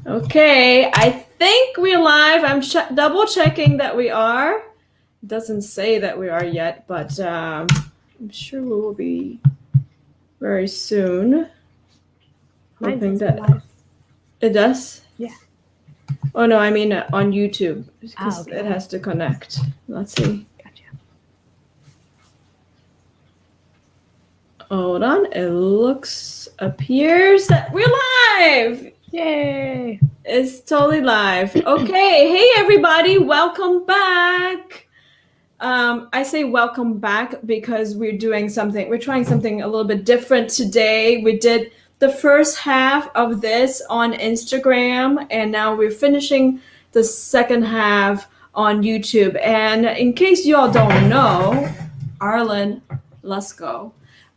Okay, I think we're live. I'm double checking that we are. It doesn't say that we are yet, but I'm sure we will be very soon. Mine Hoping says that live. it does. Yeah. Oh no, I mean on YouTube because okay. it has to connect. Let's see. Gotcha. Hold on. It appears that we're live. Yay! It's totally live. Okay, hey everybody, welcome back. I say welcome back because we're trying something a little bit different today. We did the first half of this on Instagram, and now we're finishing the second half on YouTube. And in case you all don't know, Arlen Hlusko,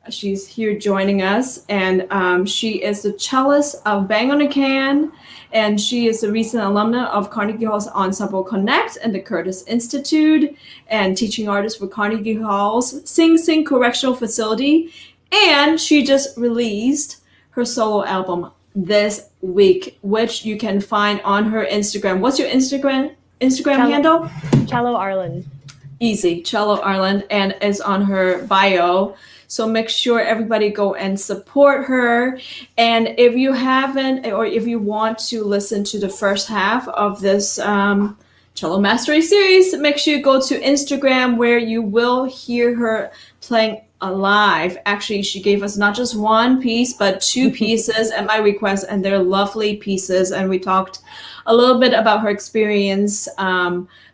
she's here joining us, and she is the cellist of Bang on a Can, and she is a recent alumna of Carnegie Hall's Ensemble Connect and the Curtis Institute, and teaching artist for Carnegie Hall's Sing Sing Correctional Facility. And she just released her solo album this week, which you can find on her Instagram. What's your Instagram handle? Cello Arlen. Easy, Cello Arlen, and is on her bio. So make sure everybody go and support her. And if you haven't, or if you want to listen to the first half of this Cello Mastery series, make sure you go to Instagram where you will hear her playing live. Actually, she gave us not just one piece, but two pieces at my request, and they're lovely pieces. And we talked a little bit about her experience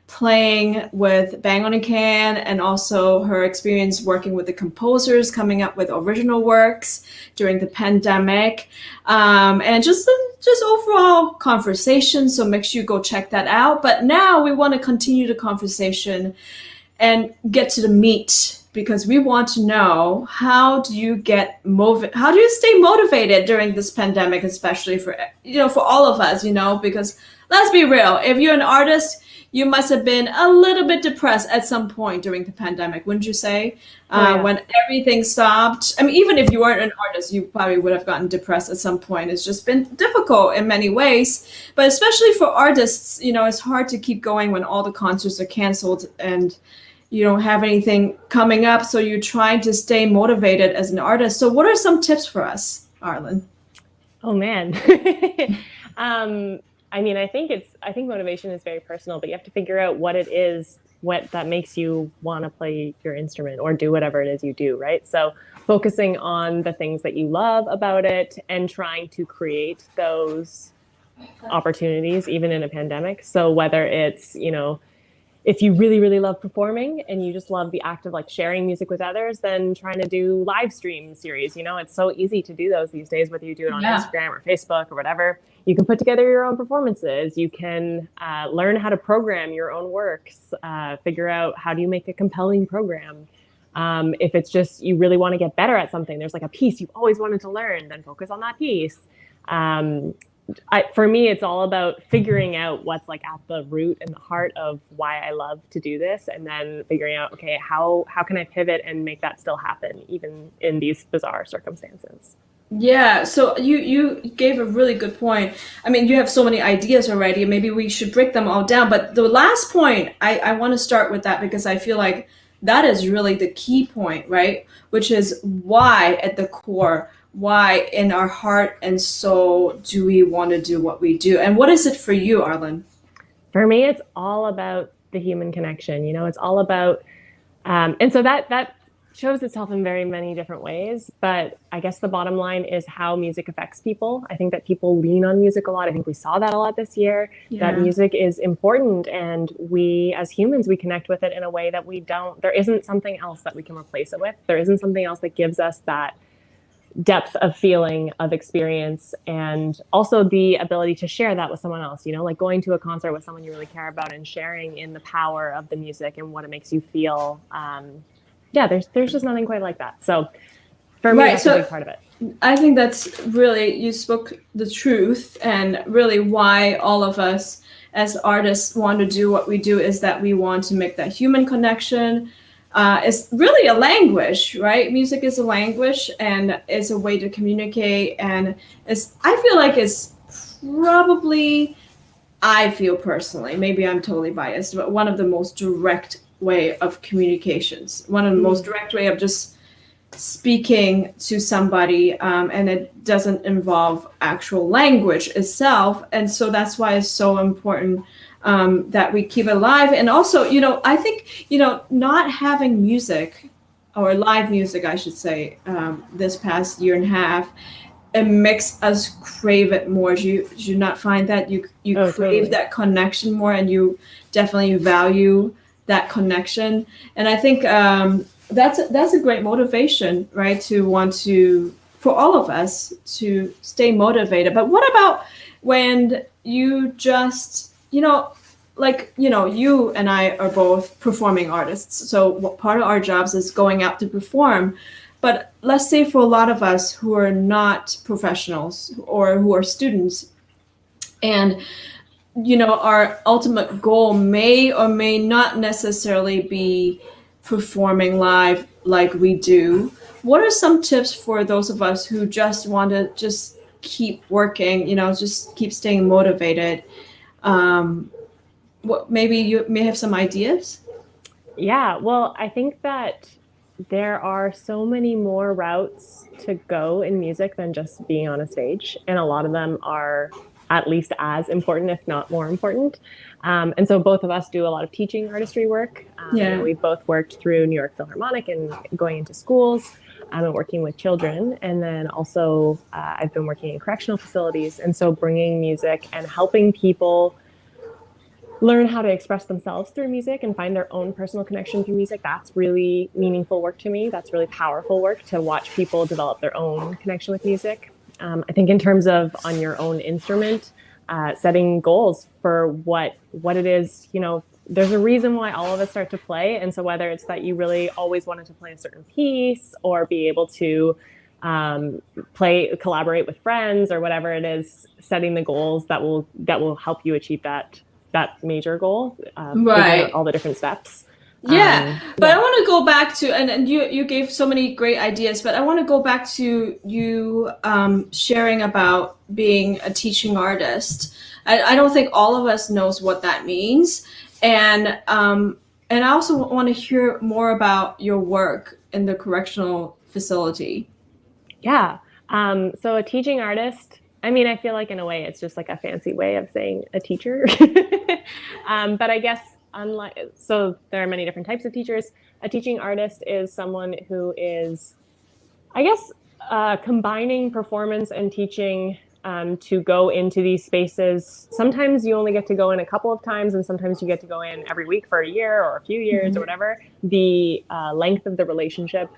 playing with Bang on a Can, and also her experience working with the composers, coming up with original works during the pandemic, and just overall conversation. So make sure you go check that out. But now we want to continue the conversation and get to the meat, because we want to know, how do you stay motivated during this pandemic, especially for all of us, because let's be real, if you're an artist, you must have been a little bit depressed at some point during the pandemic, wouldn't you say? When everything stopped. I mean, even if you weren't an artist, you probably would have gotten depressed at some point. It's just been difficult in many ways. But especially for artists, it's hard to keep going when all the concerts are canceled and you don't have anything coming up. So you're trying to stay motivated as an artist. So what are some tips for us, Arlen? Oh, man. I mean, I think motivation is very personal, but you have to figure out what it is, that makes you want to play your instrument or do whatever it is you do, right? So focusing on the things that you love about it and trying to create those opportunities, even in a pandemic. So whether it's, if you really, really love performing and you just love the act of like sharing music with others, then trying to do live stream series. It's so easy to do those these days, whether you do it on Instagram or Facebook or whatever. You can put together your own performances. You can learn how to program your own works, figure out how do you make a compelling program. If it's just you really want to get better at something, there's like a piece you've always wanted to learn, then focus on that piece. For me, it's all about figuring out what's like at the root and the heart of why I love to do this, and then figuring out, okay, how can I pivot and make that still happen, even in these bizarre circumstances. Yeah, so you gave a really good point. I mean, you have so many ideas already. Maybe we should break them all down. But the last point, I want to start with that, because I feel like that is really the key point, right? Which is why at the core, why in our heart and soul do we want to do what we do? And what is it for you, Arlen? For me, it's all about the human connection. It's all about, and so that shows itself in very many different ways. But I guess the bottom line is how music affects people. I think that people lean on music a lot. I think we saw that a lot this year, that music is important. And we, as humans, we connect with it in a way that there isn't something else that we can replace it with. There isn't something else that gives us that depth of feeling, of experience, and also the ability to share that with someone else, like going to a concert with someone you really care about and sharing in the power of the music and what it makes you feel. There's just nothing quite like that. So for me, that's a big part of it. I think that's really, you spoke the truth, and really why all of us as artists want to do what we do is that we want to make that human connection. It's really a language, right? Music is a language, and it's a way to communicate, and I feel like it's probably, I feel personally, maybe I'm totally biased, but one of the most direct way of communications, one of the most direct way of just speaking to somebody, and it doesn't involve actual language itself. And so that's why it's so important that we keep it alive. And also, I think, not having music or live music, I should say, this past year and a half, it makes us crave it more. Do you not find that you crave totally. that connection more, and you definitely value that connection? And I think that's a great motivation, right? To want to, for all of us, to stay motivated. But what about when you just, you and I are both performing artists. So what part of our jobs is going out to perform. But let's say for a lot of us who are not professionals or who are students, and our ultimate goal may or may not necessarily be performing live like we do. What are some tips for those of us who just want to just keep working, just keep staying motivated? Maybe you may have some ideas? Yeah, well, I think that there are so many more routes to go in music than just being on a stage. And a lot of them are at least as important, if not more important. And so both of us do a lot of teaching artistry work. We've both worked through New York Philharmonic and going into schools and working with children. And then also I've been working in correctional facilities. And so bringing music and helping people learn how to express themselves through music and find their own personal connection through music. That's really meaningful work to me. That's really powerful work, to watch people develop their own connection with music. I think in terms of on your own instrument, setting goals for what it is, there's a reason why all of us start to play. And so whether it's that you really always wanted to play a certain piece or be able to collaborate with friends or whatever it is, setting the goals that will help you achieve that major goal, right? All the different steps. But I want to go back to, and you gave so many great ideas, but I want to go back to you sharing about being a teaching artist. I don't think all of us knows what that means. And I also want to hear more about your work in the correctional facility. Yeah. So a teaching artist, I feel like in a way it's just like a fancy way of saying a teacher. But I guess so there are many different types of teachers. A teaching artist is someone who is, I guess, combining performance and teaching to go into these spaces. Sometimes you only get to go in a couple of times, and sometimes you get to go in every week for a year or a few years or whatever. The length of the relationship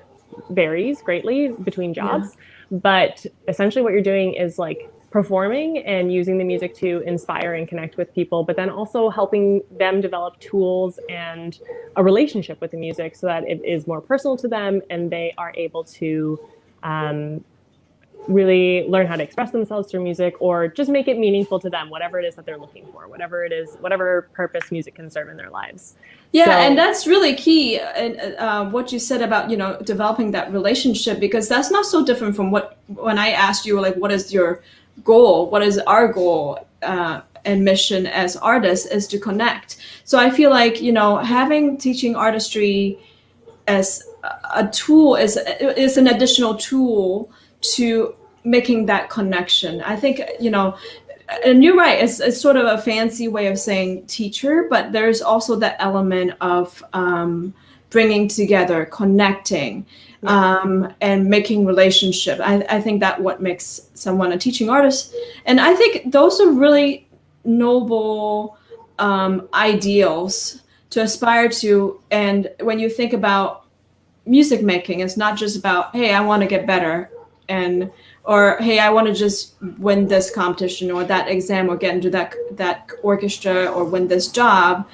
varies greatly between jobs. But essentially what you're doing is like performing and using the music to inspire and connect with people, but then also helping them develop tools and a relationship with the music so that it is more personal to them and they are able to really learn how to express themselves through music, or just make it meaningful to them, whatever it is that they're looking for, whatever it is, whatever purpose music can serve in their lives. And that's really key. What you said about, developing that relationship, because that's not so different from when I asked you, like, what is your goal? What is our goal and mission as artists is to connect. So I feel like, having teaching artistry as a tool is an additional tool to making that connection. I think, and you're right, it's sort of a fancy way of saying teacher, but there's also that element of bringing together, connecting, and making relationship. I think that what makes someone a teaching artist. And I think those are really noble ideals to aspire to. And when you think about music making, it's not just about, hey, I want to get better, or hey, I want to just win this competition or that exam or get into that orchestra or win this job.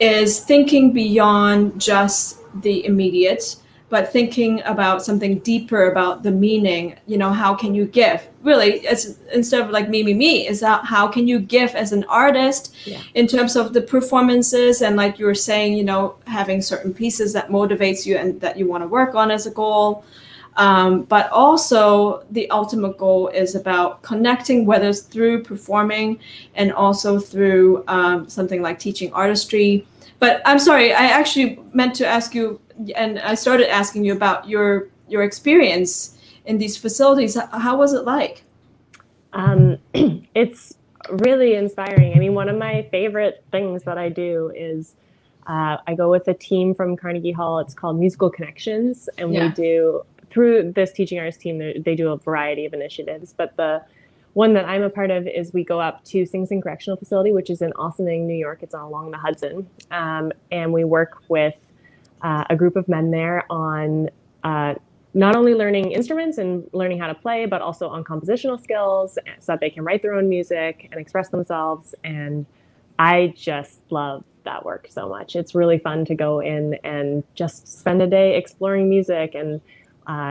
Is thinking beyond just the immediate, but thinking about something deeper, about the meaning. How can you give? Really, it's instead of like me, is how can you give as an artist in terms of the performances, and like you were saying, having certain pieces that motivates you and that you want to work on as a goal. But also the ultimate goal is about connecting, whether it's through performing and also through something like teaching artistry. But I'm sorry, I actually meant to ask you, and I started asking you about your experience in these facilities. How was it like? It's really inspiring. I mean, one of my favorite things that I do is I go with a team from Carnegie Hall. It's called Musical Connections. And we do, through this teaching artist team, they do a variety of initiatives. But the one that I'm a part of is we go up to Sing Sing Correctional Facility, which is in Ossining, New York. It's along the Hudson. And we work with a group of men there on not only learning instruments and learning how to play, but also on compositional skills so that they can write their own music and express themselves. And I just love that work so much. It's really fun to go in and just spend a day exploring music and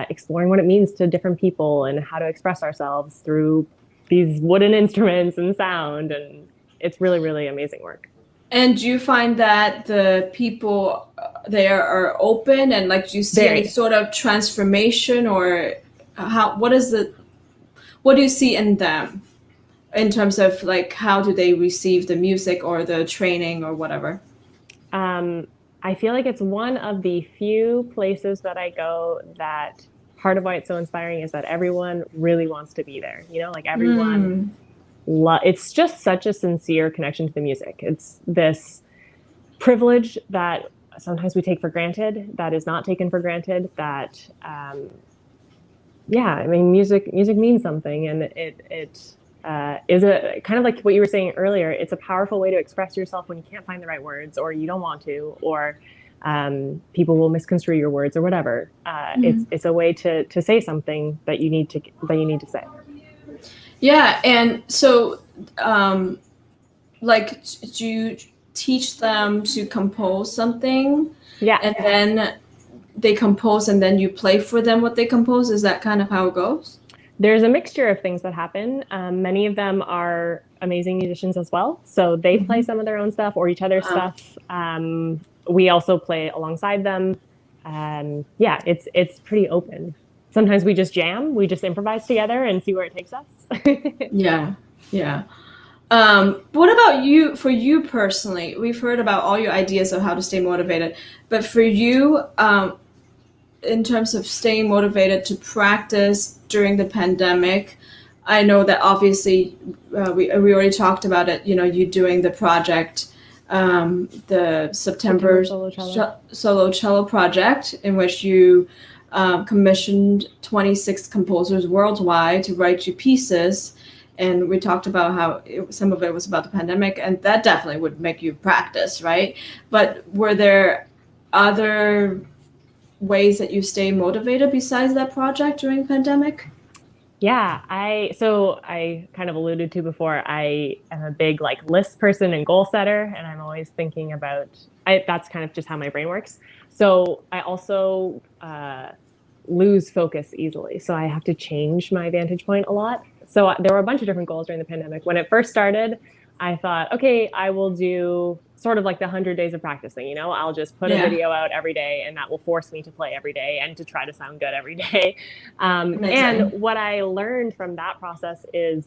exploring what it means to different people and how to express ourselves through these wooden instruments and sound. And it's really, really amazing work. And do you find that the people there are open, and like, do you see any sort of transformation, or what do you see in them in terms of like how do they receive the music or the training or whatever? I feel like it's one of the few places that I go that part of why it's so inspiring is that everyone really wants to be there. You know, like everyone. It's just such a sincere connection to the music. It's this privilege that sometimes we take for granted, that is not taken for granted, that, I mean, music means something, and it is a kind of like what you were saying earlier. It's a powerful way to express yourself when you can't find the right words, or you don't want to, or people will misconstrue your words or whatever. It's a way to say something that you need to say. Yeah, and so, like, do you teach them to compose something? Yeah. And then they compose, and then you play for them what they compose? Is that kind of how it goes? There's a mixture of things that happen. Many of them are amazing musicians as well. So they play some of their own stuff or each other's stuff. We also play alongside them. It's pretty open. Sometimes we just jam, we just improvise together and see where it takes us. Yeah. What about you, for you personally? We've heard about all your ideas of how to stay motivated, but for you, in terms of staying motivated to practice during the pandemic, I know that obviously we already talked about it, you know, you doing the project, the September solo cello project, in which you commissioned 26 composers worldwide to write you pieces. And we talked about how some of it was about the pandemic, and that definitely would make you practice, right? But were there other ways that you stay motivated besides that project during the pandemic? Yeah, I kind of alluded to before, I am a big like list person and goal setter, and I'm always thinking about, that's kind of just how my brain works. So I also lose focus easily. So I have to change my vantage point a lot. So there were a bunch of different goals during the pandemic. When it first started, I thought, okay, I will do sort of like the 100 days of practice thing, you know, I'll just put a video out every day, and that will force me to play every day and to try to sound good every day. And what I learned from that process is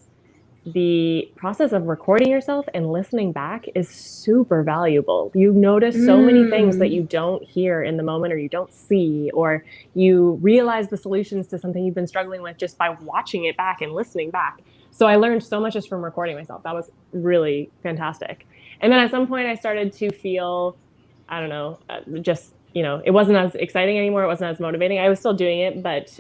the process of recording yourself and listening back is super valuable. You notice so many things that you don't hear in the moment, or you don't see, or you realize the solutions to something you've been struggling with just by watching it back and listening back. So I learned so much just from recording myself. That was really fantastic. And then at some point I started to feel, I don't know, just, you know, it wasn't as exciting anymore. It wasn't as motivating. I was still doing it, but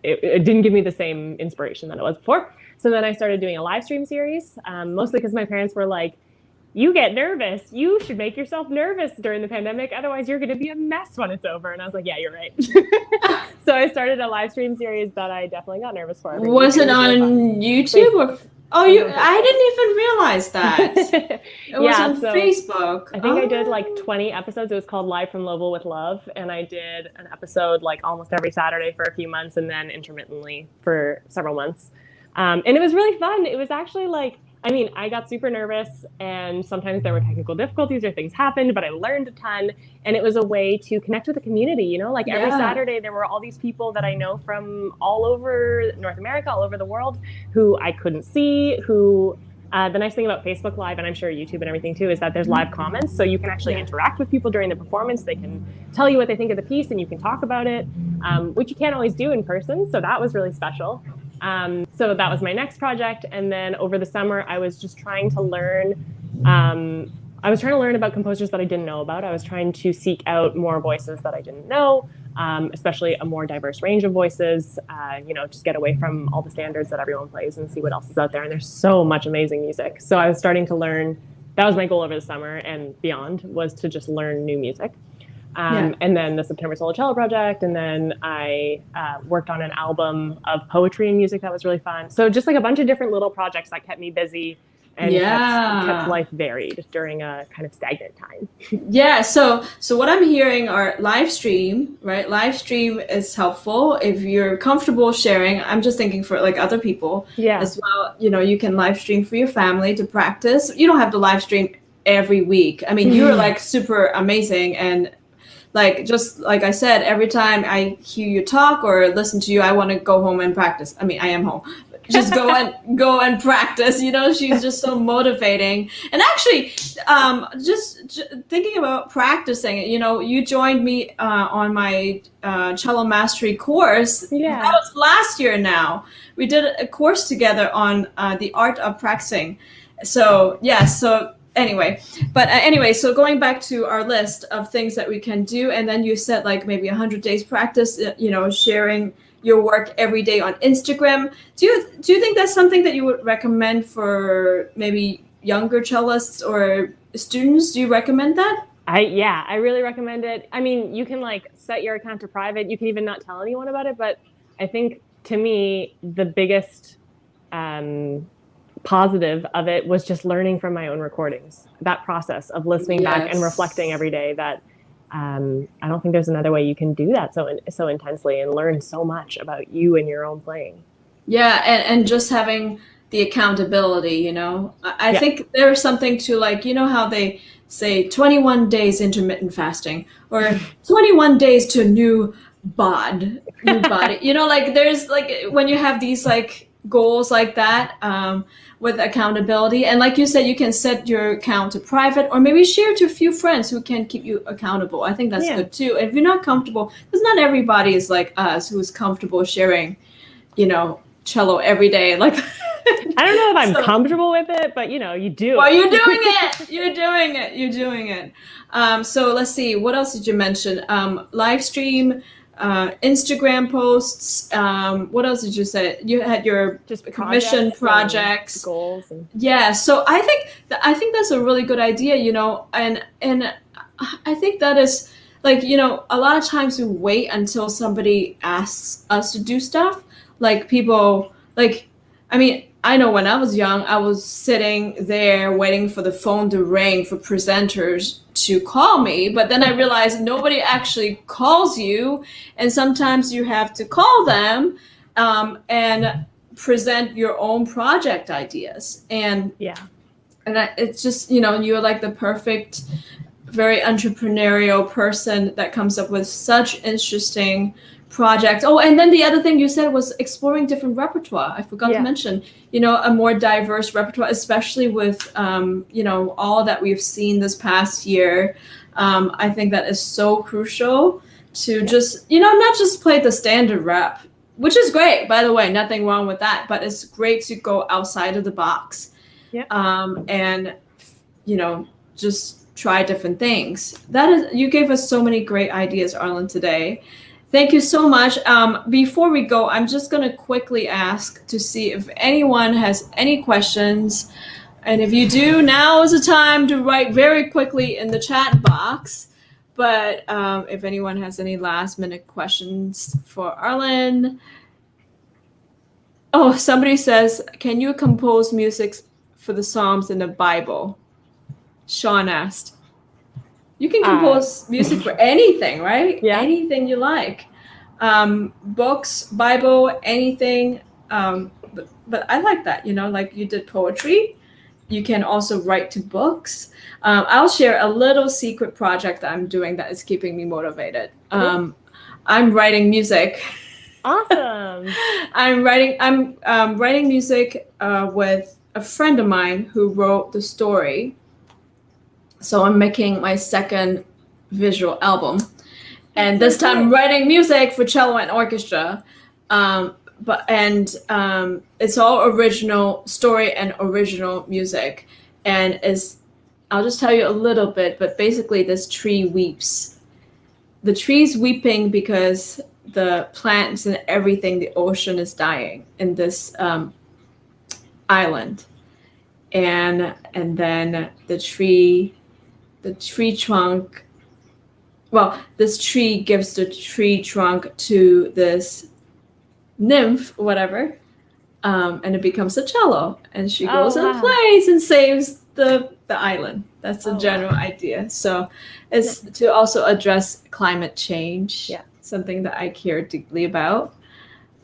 it didn't give me the same inspiration that it was before. So then I started doing a live stream series, mostly because my parents were like, you get nervous. You should make yourself nervous during the pandemic. Otherwise, you're going to be a mess when it's over. And I was like, yeah, you're right. So I started a live stream series that I definitely got nervous for. Was it on YouTube? Or, I didn't even realize that. It was on Facebook. I think I did like 20 episodes. It was called Live from Louisville with Love. And I did an episode like almost every Saturday for a few months, and then intermittently for several months. And it was really fun. It was actually like I mean, I got super nervous, and sometimes there were technical difficulties or things happened, but I learned a ton. And it was a way to connect with the community, you know, like every Saturday, there were all these people that I know from all over North America, all over the world, who I couldn't see, who the nice thing about Facebook Live, and I'm sure YouTube and everything too, is that there's live comments. So you can actually interact with people during the performance. They can tell you what they think of the piece and you can talk about it, which you can't always do in person. So that was really special. So that was my next project. And then over the summer, I was just trying to learn. I was trying to learn about composers that I didn't know about. I was trying to seek out more voices that I didn't know, especially a more diverse range of voices, just get away from all the standards that everyone plays and see what else is out there. And there's so much amazing music. So I was starting to learn. That was my goal over the summer and beyond, was to just learn new music. And then the September Solo Cello project. And then I worked on an album of poetry and music that was really fun. So just like a bunch of different little projects that kept me busy and kept life varied during a kind of stagnant time. So what I'm hearing are live stream, right? Live stream is helpful if you're comfortable sharing. I'm just thinking for like other people as well. You know, you can live stream for your family to practice. You don't have to live stream every week. I mean, you're like super amazing, and like, just like I said, every time I hear you talk or listen to you, I want to go home and practice. I mean, I am home. Just go and practice. You know, she's just so motivating. And actually, just thinking about practicing, you know, you joined me on my cello mastery course. That was last year now. We did a course together on the art of practicing. So, anyway, so going back to our list of things that we can do, and then you said like maybe 100 days practice, you know, sharing your work every day on Instagram. Do you think that's something that you would recommend for maybe younger cellists or students? Do you recommend that? I really recommend it. I mean, you can like set your account to private. You can even not tell anyone about it. But I think to me, the biggest positive of it was just learning from my own recordings. That process of listening back and reflecting every day, that I don't think there's another way you can do that so intensely and learn so much about you and your own playing. Yeah, and just having the accountability, you know. I think there's something to, like, you know how they say 21 days intermittent fasting or 21 days to a new body. You know, like there's like when you have these like goals like that, with accountability, and like you said, you can set your account to private or maybe share to a few friends who can keep you accountable. I think that's good too. If you're not comfortable, because not everybody is like us who's comfortable sharing, you know, cello every day. Like I don't know if I'm comfortable with it, but you know, you do. Well, you're doing it. You're doing it. So let's see. What else did you mention? Live stream, Instagram posts. What else did you say? You had your just commission projects, goals. So I think that's a really good idea. You know, and I think that is like, you know, a lot of times we wait until somebody asks us to do stuff. Like people, like, I mean, I know when I was young, I was sitting there waiting for the phone to ring for presenters to call me. But then I realized nobody actually calls you. And sometimes you have to call them and present your own project ideas. And it's just, you know, you're like the perfect, very entrepreneurial person that comes up with such interesting projects. Oh, and then the other thing you said was exploring different repertoire. I forgot to mention, you know, a more diverse repertoire, especially with, you know, all that we've seen this past year. I think that is so crucial to just, you know, not just play the standard rep, which is great, by the way, nothing wrong with that, but it's great to go outside of the box and, you know, just try different things. You gave us so many great ideas, Arlen, today. Thank you so much. Before we go, I'm just going to quickly ask to see if anyone has any questions. And if you do, now is the time to write very quickly in the chat box. But if anyone has any last minute questions for Arlen. Oh, somebody says, can you compose music for the Psalms in the Bible? Sean asked. You can compose music for anything, right? Yeah. Anything you like. Books, Bible, anything. But I like that, you know, like you did poetry. you can also write to books. I'll share a little secret project that I'm doing that is keeping me motivated. I'm writing music. Awesome. I'm writing music with a friend of mine who wrote the story. So I'm making my second visual album, and this time I'm writing music for cello and orchestra. It's all original story and original music, and I'll just tell you a little bit, but basically this tree weeps. The tree's weeping because the plants and everything, the ocean is dying in this island. And then the tree trunk, well, this tree gives the tree trunk to this nymph, whatever, and it becomes a cello, and she goes and plays and saves the island. That's the general idea. So it's to also address climate change, something that I care deeply about,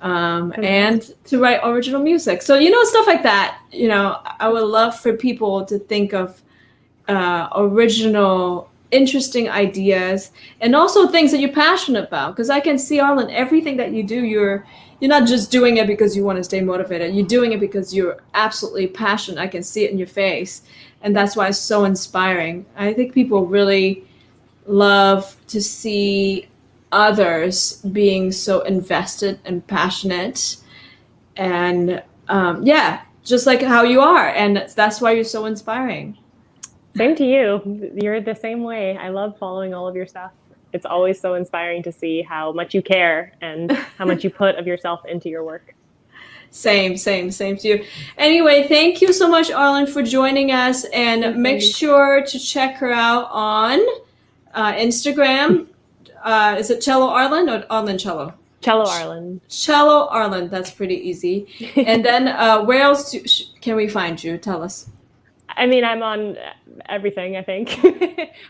and to write original music. So, stuff like that, I would love for people to think of original, interesting ideas, and also things that you're passionate about. Because I can see, Arlen, everything that you do, you're not just doing it because you want to stay motivated. You're doing it because you're absolutely passionate. I can see it in your face. And that's why it's so inspiring. I think people really love to see others being so invested and passionate. And just like how you are. And that's why you're so inspiring. Same to you. You're the same way. I love following all of your stuff. It's always so inspiring to see how much you care and how much you put of yourself into your work. Same to you. Anyway, thank you so much, Arlen, for joining us. And make sure to check her out on Instagram. Is it Cello Arlen or Arlen Cello? Cello Arlen. Cello Arlen. That's pretty easy. And then where else can we find you? Tell us. I mean, I'm on everything, I think.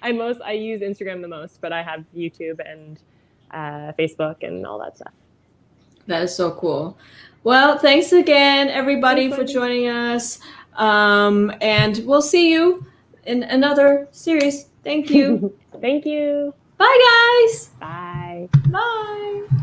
I use Instagram the most, but I have YouTube and Facebook and all that stuff. That is so cool. Well, thanks again, everybody, for joining us. And we'll see you in another series. Thank you. Thank you. Bye, guys. Bye. Bye.